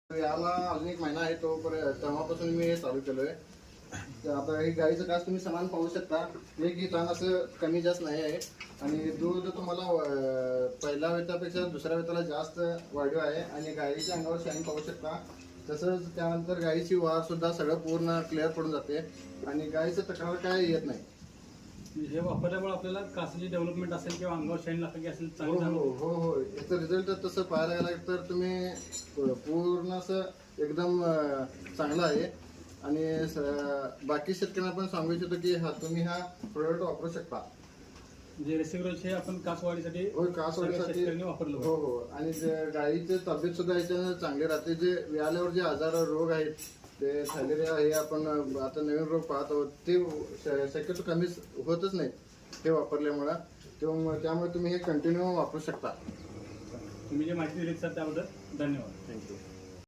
याला अजून एक महिना आहे तेव्हापासून मी हे चालू केलोय. तर आता ही गाईचं कास तुम्ही समान पाहू शकता. एक ही ताण असं कमी जास्त नाही आहे आणि दूध तुम्हाला पहिल्या वेतापेक्षा दुसऱ्या वेताला जास्त वाढीव आहे आणि गाईच्या अंगावर शाईन पाहू शकता. तसंच त्यानंतर गाईची वार सुद्धा सगळं पूर्ण क्लिअर पडून जाते आणि गाईचं तक्रार काय येत नाही. हे वापरल्यामुळे आपल्याला कासाची डेव्हलपमेंट असेल किंवा अंगावर शाईन लागतं की असेल हो हो हो हो याचा रिझल्ट तसं पाहायला गेला तर तुम्ही पूर्ण असं एकदम चांगला आहे आणि बाकी शेतकऱ्यांना पण सांगू इच्छितो की तुम्ही हा प्रोडक्ट वापरू शकता. जे रेसिग्रोज हे आपण कासवाडीसाठी हो कासवाडीसाठी वापरलं. हो हो आणि गाईचे तब्येत सुद्धा याच्यानं चांगली राहते. जे व्याल्यावर जे आजार रोग आहेत ते थायलेरिया हे आपण आता नवीन रोग पाहत आहोत ते शक्यतो कमी होतच नाही हे वापरल्यामुळं. त्यामुळे तुम्ही हे कंटिन्यू वापरू शकता. तुम्ही जे माहिती दिली सर त्याबद्दल धन्यवाद. थँक्यू.